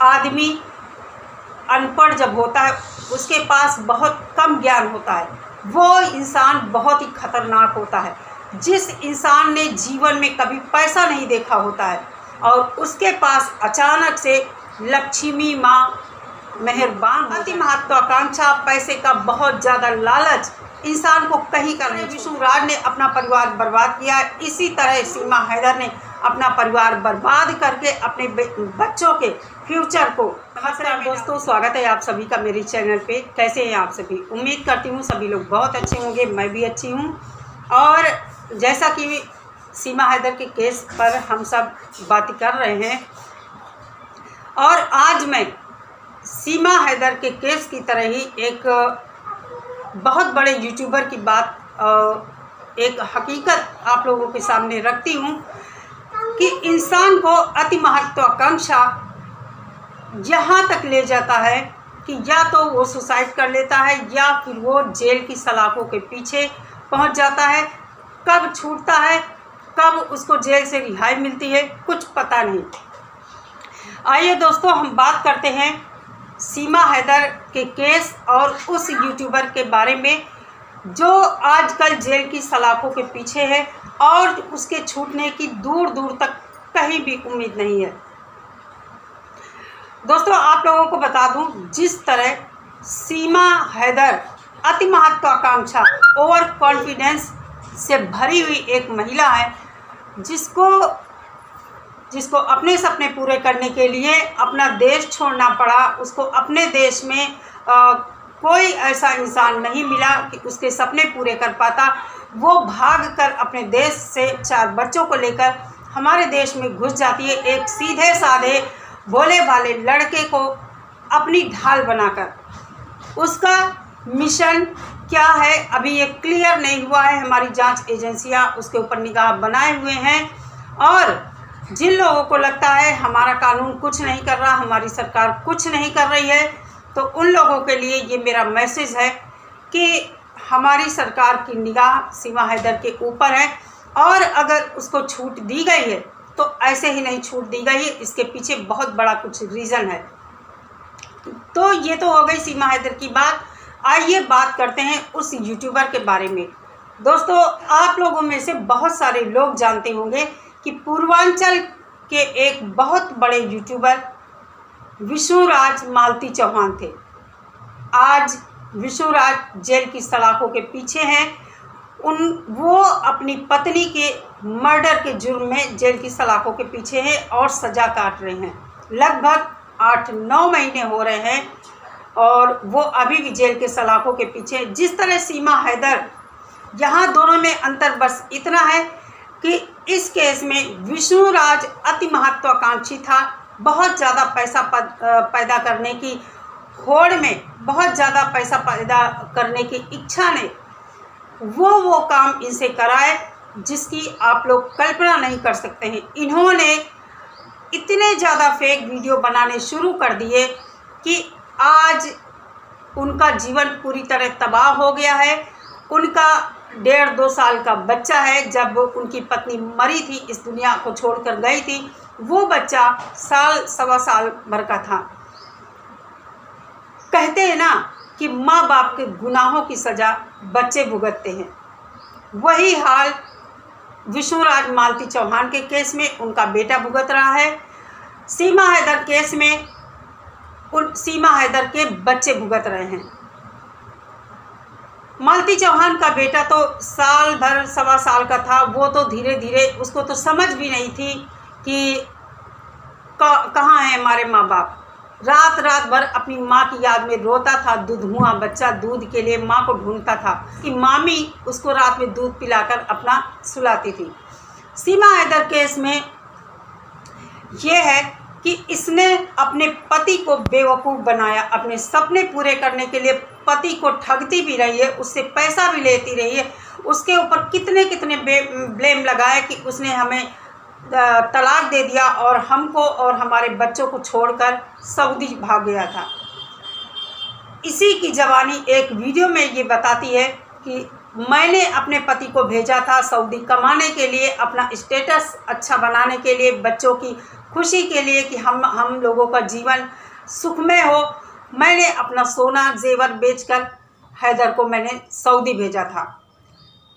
आदमी अनपढ़ जब होता है, उसके पास बहुत कम ज्ञान होता है, वो इंसान बहुत ही खतरनाक होता है। जिस इंसान ने जीवन में कभी पैसा नहीं देखा होता है और उसके पास अचानक से लक्ष्मी माँ मेहरबान, अति महत्वाकांक्षा, पैसे का बहुत ज़्यादा लालच इंसान को कहीं का नहीं। विष्णुराज ने अपना परिवार बर्बाद किया, इसी तरह सीमा हैदर ने अपना परिवार बर्बाद करके अपने बच्चों के फ्यूचर को। नमस्कार दोस्तों, स्वागत है आप सभी का मेरे चैनल पे। कैसे हैं आप सभी? उम्मीद करती हूँ सभी लोग बहुत अच्छे होंगे, मैं भी अच्छी हूँ। और जैसा कि सीमा हैदर के केस पर हम सब बात कर रहे हैं, और आज मैं सीमा हैदर के केस की तरह ही एक बहुत बड़े यूट्यूबर की बात, एक हकीकत आप लोगों के सामने रखती हूँ कि इंसान को अति महत्वाकांक्षा यहाँ तक ले जाता है कि या तो वो सुसाइड कर लेता है या फिर वो जेल की सलाखों के पीछे पहुँच जाता है। कब छूटता है, कब उसको जेल से रिहाई मिलती है, कुछ पता नहीं। आइए दोस्तों, हम बात करते हैं सीमा हैदर के केस और उस यूट्यूबर के बारे में जो आजकल जेल की सलाखों के पीछे है और उसके छूटने की दूर दूर तक कहीं भी उम्मीद नहीं है। दोस्तों, आप लोगों को बता दूं, जिस तरह सीमा हैदर अति महत्वाकांक्षा, ओवर कॉन्फिडेंस से भरी हुई एक महिला है, जिसको अपने सपने पूरे करने के लिए अपना देश छोड़ना पड़ा। उसको अपने देश में कोई ऐसा इंसान नहीं मिला कि उसके सपने पूरे कर पाता। वो भागकर अपने देश से 4 बच्चों को लेकर हमारे देश में घुस जाती है, एक सीधे साधे भोले भाले लड़के को अपनी ढाल बनाकर। उसका मिशन क्या है अभी ये क्लियर नहीं हुआ है। हमारी जांच एजेंसियां उसके ऊपर निगाह बनाए हुए हैं, और जिन लोगों को लगता है हमारा कानून कुछ नहीं कर रहा, हमारी सरकार कुछ नहीं कर रही है, तो उन लोगों के लिए ये मेरा मैसेज है कि हमारी सरकार की निगाह सीमा हैदर के ऊपर है, और अगर उसको छूट दी गई है तो ऐसे ही नहीं छूट दी गई है, इसके पीछे बहुत बड़ा कुछ रीज़न है। तो ये तो हो गई सीमा हैदर की बात। आइए बात करते हैं उस यूट्यूबर के बारे में। दोस्तों, आप लोगों में से बहुत सारे लोग जानते होंगे कि पूर्वांचल के एक बहुत बड़े यूट्यूबर विष्णुराज मालती चौहान थे। आज विष्णुराज जेल की सलाखों के पीछे हैं। वो अपनी पत्नी के मर्डर के जुर्म में जेल की सलाखों के पीछे हैं और सज़ा काट रहे हैं। लगभग 8-9 महीने हो रहे हैं और वो अभी भी जेल के सलाखों के पीछे हैं। जिस तरह सीमा हैदर, यहाँ दोनों में अंतर बस इतना है कि इस केस में विष्णुराज अति महत्वाकांक्षी था। बहुत ज़्यादा पैसा पैदा करने की होड़ में, बहुत ज़्यादा पैसा पैदा करने की इच्छा ने वो काम इनसे कराए जिसकी आप लोग कल्पना नहीं कर सकते हैं। इन्होंने इतने ज़्यादा फेक वीडियो बनाने शुरू कर दिए कि आज उनका जीवन पूरी तरह तबाह हो गया है। उनका 1.5-2 साल का बच्चा है। जब उनकी पत्नी मरी थी, इस दुनिया को छोड़कर गई थी, वो बच्चा 1-1.25 साल भर का था। कहते हैं ना कि माँ बाप के गुनाहों की सज़ा बच्चे भुगतते हैं। वही हाल विष्णुराज मालती चौहान के केस में उनका बेटा भुगत रहा है। सीमा हैदर केस में सीमा हैदर के बच्चे भुगत रहे हैं। मालती चौहान का बेटा तो 1.5 साल का था। वो तो धीरे धीरे, उसको तो समझ भी नहीं थी कि कहाँ है हमारे माँ बाप। रात रात भर अपनी माँ की याद में रोता था। दूधमुआ बच्चा दूध के लिए माँ को ढूंढता था कि मामी उसको रात में दूध पिलाकर अपना सुलाती थी। सीमा हैदर केस में ये है कि इसने अपने पति को बेवकूफ़ बनाया। अपने सपने पूरे करने के लिए पति को ठगती भी रही है, उससे पैसा भी लेती रही है। उसके ऊपर कितने कितने ब्लेम लगाए कि उसने हमें तलाक दे दिया और हमको और हमारे बच्चों को छोड़कर सऊदी भाग गया था। इसी की जवानी एक वीडियो में ये बताती है कि मैंने अपने पति को भेजा था सऊदी कमाने के लिए, अपना स्टेटस अच्छा बनाने के लिए, बच्चों की खुशी के लिए कि हम लोगों का जीवन सुखमय हो, मैंने अपना सोना जेवर बेचकर हैदर को मैंने सऊदी भेजा था।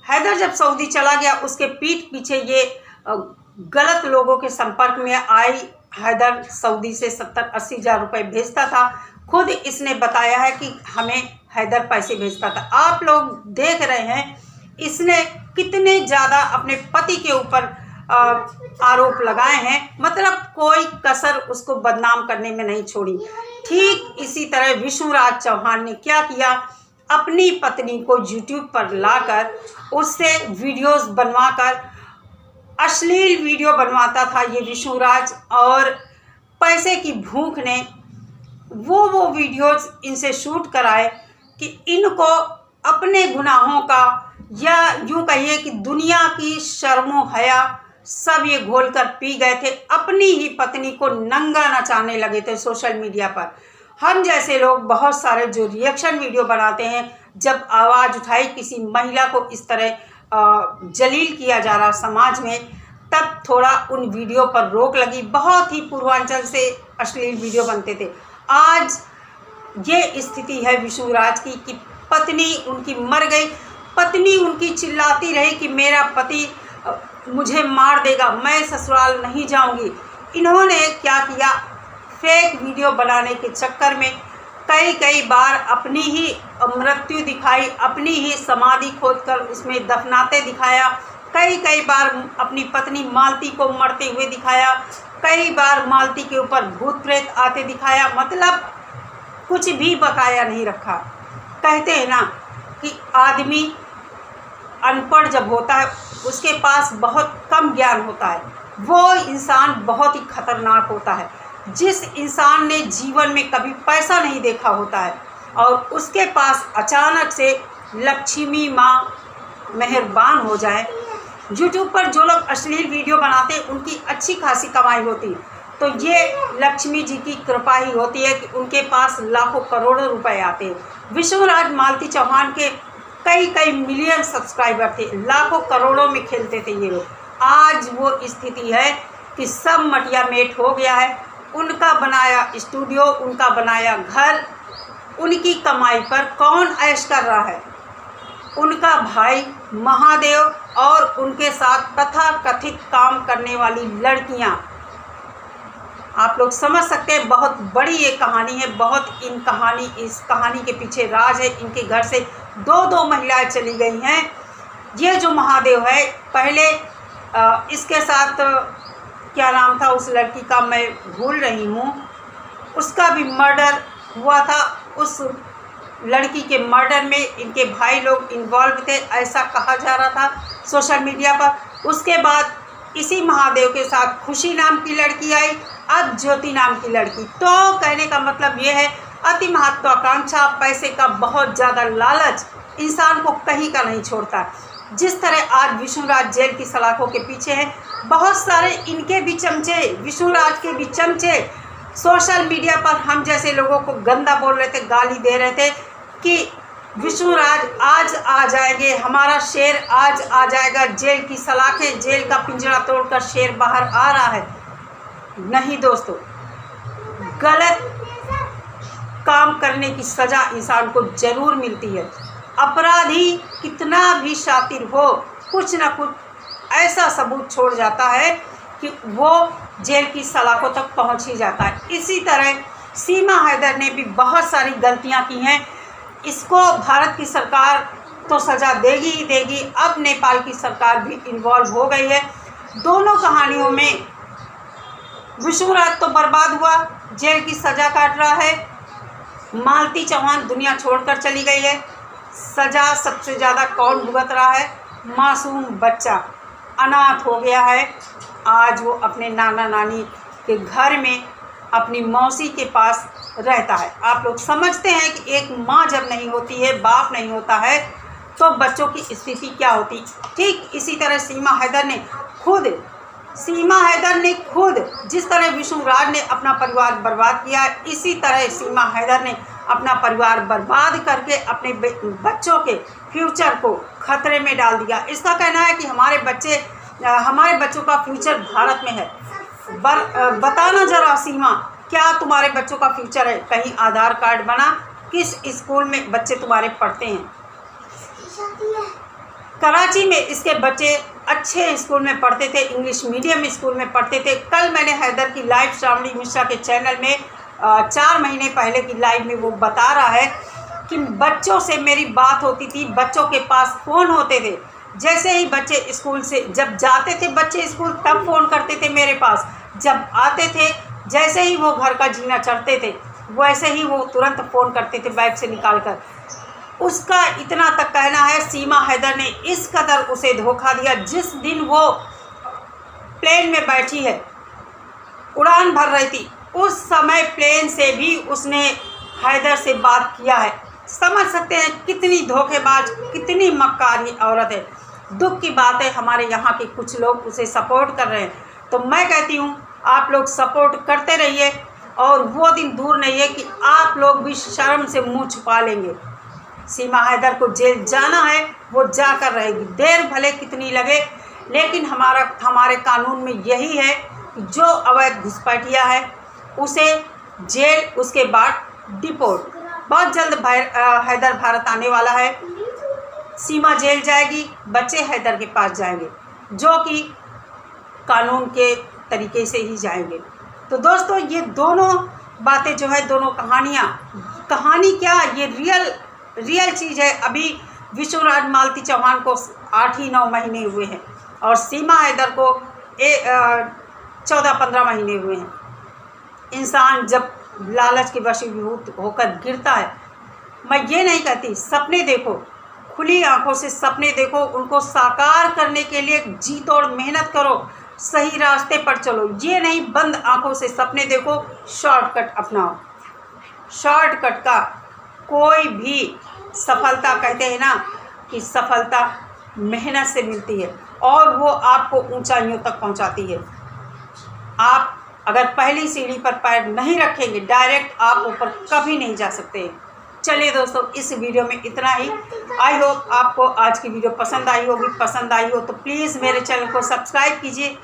हैदर जब सऊदी चला गया, उसके पीठ पीछे ये गलत लोगों के संपर्क में आई। हैदर सऊदी से 70-80 हज़ार रुपये भेजता था। खुद इसने बताया है कि हमें हैदर पैसे भेजता था। आप लोग देख रहे हैं इसने कितने ज़्यादा अपने पति के ऊपर आरोप लगाए हैं, मतलब कोई कसर उसको बदनाम करने में नहीं छोड़ी। ठीक इसी तरह विष्णुराज चौहान ने क्या किया, अपनी पत्नी को यूट्यूब पर लाकर उससे वीडियोस बनवाकर, अश्लील वीडियो बनवाता था ये विष्णुराज, और पैसे की भूख ने वो वीडियोस इनसे शूट कराए कि इनको अपने गुनाहों का, या यूँ कहिए कि दुनिया की शर्मो हया सब ये घोल कर पी गए थे। अपनी ही पत्नी को नंगा नचाने लगे थे सोशल मीडिया पर। हम जैसे लोग बहुत सारे जो रिएक्शन वीडियो बनाते हैं, जब आवाज़ उठाई किसी महिला को इस तरह जलील किया जा रहा समाज में, तब थोड़ा उन वीडियो पर रोक लगी। बहुत ही पूर्वांचल से अश्लील वीडियो बनते थे। आज ये स्थिति है विष्णुराज की कि पत्नी उनकी मर गई। पत्नी उनकी चिल्लाती रही कि मेरा पति मुझे मार देगा, मैं ससुराल नहीं जाऊंगी। इन्होंने क्या किया, फेक वीडियो बनाने के चक्कर में कई बार अपनी ही मृत्यु दिखाई, अपनी ही समाधि खोदकर उसमें दफनाते दिखाया। कई बार अपनी पत्नी मालती को मरते हुए दिखाया, कई बार मालती के ऊपर भूत प्रेत आते दिखाया। मतलब कुछ भी बकाया नहीं रखा। कहते हैं ना कि आदमी अनपढ़ जब होता है, उसके पास बहुत कम ज्ञान होता है, वो इंसान बहुत ही खतरनाक होता है। जिस इंसान ने जीवन में कभी पैसा नहीं देखा होता है और उसके पास अचानक से लक्ष्मी माँ मेहरबान हो जाए। यूट्यूब पर जो लोग अश्लील वीडियो बनाते हैं उनकी अच्छी खासी कमाई होती है, तो ये लक्ष्मी जी की कृपा ही होती है कि उनके पास लाखों करोड़ों रुपए आते हैं। विष्णुराज मालती चौहान के कई मिलियन सब्सक्राइबर थे, लाखों करोड़ों में खेलते थे ये लोग। आज वो स्थिति है कि सब मटिया मेट हो गया है। उनका बनाया स्टूडियो, उनका बनाया घर, उनकी कमाई पर कौन ऐश कर रहा है? उनका भाई महादेव और उनके साथ तथाकथित काम करने वाली लड़कियां। आप लोग समझ सकते हैं, बहुत बड़ी ये कहानी है, बहुत इस कहानी के पीछे राज है। इनके घर से दो महिलाएं चली गई हैं। ये जो महादेव है, पहले इसके साथ क्या नाम था उस लड़की का, मैं भूल रही हूँ, उसका भी मर्डर हुआ था। उस लड़की के मर्डर में इनके भाई लोग इन्वॉल्व थे, ऐसा कहा जा रहा था सोशल मीडिया पर। उसके बाद इसी महादेव के साथ खुशी नाम की लड़की आई, अब ज्योति नाम की लड़की। तो कहने का मतलब ये है, अति महत्वाकांक्षा, पैसे का बहुत ज़्यादा लालच इंसान को कहीं का नहीं छोड़ता। जिस तरह आज विष्णुराज जेल की सलाखों के पीछे हैं, बहुत सारे इनके भी चमचे, विष्णुराज के भी चमचे सोशल मीडिया पर हम जैसे लोगों को गंदा बोल रहे थे, गाली दे रहे थे कि विष्णुराज आज आ जाएंगे, हमारा शेर आज आ जाएगा, जेल की सलाखें, जेल का पिंजरा तोड़कर शेर बाहर आ रहा है। नहीं दोस्तों, गलत काम करने की सज़ा इंसान को ज़रूर मिलती है। अपराधी कितना भी शातिर हो, कुछ ना कुछ ऐसा सबूत छोड़ जाता है कि वो जेल की सलाखों तक पहुंच ही जाता है। इसी तरह सीमा हैदर ने भी बहुत सारी गलतियां की हैं। इसको भारत की सरकार तो सज़ा देगी ही देगी। अब नेपाल की सरकार भी इन्वॉल्व हो गई है। दोनों कहानियों में विष्णुराज तो बर्बाद हुआ, जेल की सज़ा काट रहा है। मालती चौहान दुनिया छोड़कर चली गई है। सज़ा सबसे ज़्यादा कौन भुगत रहा है? मासूम बच्चा अनाथ हो गया है। आज वो अपने नाना नानी के घर में अपनी मौसी के पास रहता है। आप लोग समझते हैं कि एक माँ जब नहीं होती है, बाप नहीं होता है, तो बच्चों की स्थिति क्या होती। ठीक इसी तरह सीमा हैदर ने खुद जिस तरह विष्णुराज ने अपना परिवार बर्बाद किया, इसी तरह सीमा हैदर ने अपना परिवार बर्बाद करके अपने बच्चों के फ्यूचर को खतरे में डाल दिया। इसका कहना है कि हमारे बच्चों का फ्यूचर भारत में है। बताना जरा सीमा, क्या तुम्हारे बच्चों का फ्यूचर है? कहीं आधार कार्ड बना? किस स्कूल में बच्चे तुम्हारे पढ़ते हैं? कराची में इसके बच्चे अच्छे स्कूल में पढ़ते थे, इंग्लिश मीडियम स्कूल में पढ़ते थे। कल मैंने हैदर की लाइव श्रावणी मिश्रा के चैनल में 4 महीने पहले की लाइव में वो बता रहा है कि बच्चों से मेरी बात होती थी, बच्चों के पास फ़ोन होते थे। जैसे ही बच्चे स्कूल से जब जाते थे बच्चे स्कूल, तब फ़ोन करते थे मेरे पास। जब आते थे, जैसे ही वो घर का जीना चढ़ते थे, वैसे ही वो तुरंत फ़ोन करते थे बैग से निकाल कर। उसका इतना तक कहना है, सीमा हैदर ने इस कदर उसे धोखा दिया। जिस दिन वो प्लेन में बैठी है, उड़ान भर रही थी, उस समय प्लेन से भी उसने हैदर से बात किया है। समझ सकते हैं कितनी धोखेबाज, कितनी मक्कारी औरत है। दुख की बात है, हमारे यहाँ के कुछ लोग उसे सपोर्ट कर रहे हैं। तो मैं कहती हूँ आप लोग सपोर्ट करते रहिए, और वो दिन दूर नहीं है कि आप लोग भी शर्म से मुँह छुपा लेंगे। सीमा हैदर को जेल जाना है, वो जाकर रहेगी, देर भले कितनी लगे, लेकिन हमारे कानून में यही है कि जो अवैध घुसपैठिया है उसे जेल, उसके बाद डिपोर्ट। बहुत जल्द हैदर भारत आने वाला है। सीमा जेल जाएगी, बच्चे हैदर के पास जाएंगे, जो कि कानून के तरीके से ही जाएंगे। तो दोस्तों, ये दोनों बातें जो है, दोनों कहानी क्या, ये रियल चीज़ है। अभी विश्वराज मालती चौहान को 8 ही 9 महीने हुए हैं, और सीमा हैदर को 14-15 महीने हुए हैं। इंसान जब लालच के वशीभूत होकर गिरता है, मैं ये नहीं कहती, सपने देखो, खुली आंखों से सपने देखो, उनको साकार करने के लिए जी तोड़ मेहनत करो, सही रास्ते पर चलो। ये नहीं बंद आंखों से सपने देखो, शॉर्टकट अपनाओ। शॉर्टकट का कोई भी सफलता, कहते हैं ना कि सफलता मेहनत से मिलती है, और वो आपको ऊंचाइयों तक पहुंचाती है। आप अगर पहली सीढ़ी पर पैर नहीं रखेंगे, डायरेक्ट आप ऊपर कभी नहीं जा सकते। चलिए दोस्तों, इस वीडियो में इतना ही। आई होप आपको आज की वीडियो पसंद आई होगी। पसंद आई हो तो प्लीज़ मेरे चैनल को सब्सक्राइब कीजिए।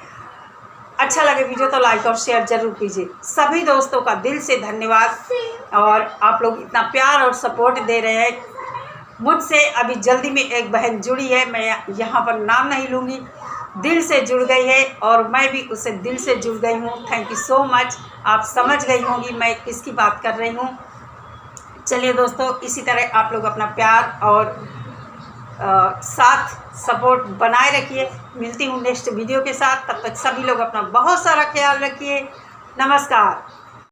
अच्छा लगे वीडियो तो लाइक और शेयर ज़रूर कीजिए। सभी दोस्तों का दिल से धन्यवाद, और आप लोग इतना प्यार और सपोर्ट दे रहे हैं मुझसे। अभी जल्दी में एक बहन जुड़ी है, मैं यहाँ पर नाम नहीं लूँगी, दिल से जुड़ गई है, और मैं भी उससे दिल से जुड़ गई हूँ। Thank you so much. आप समझ गई होंगी मैं किसकी बात कर रही हूँ। चलिए दोस्तों, इसी तरह आप लोग अपना प्यार और साथ सपोर्ट बनाए रखिए। मिलती हूँ नेक्स्ट वीडियो के साथ, तब तक सभी लोग अपना बहुत सारा ख्याल रखिए। नमस्कार।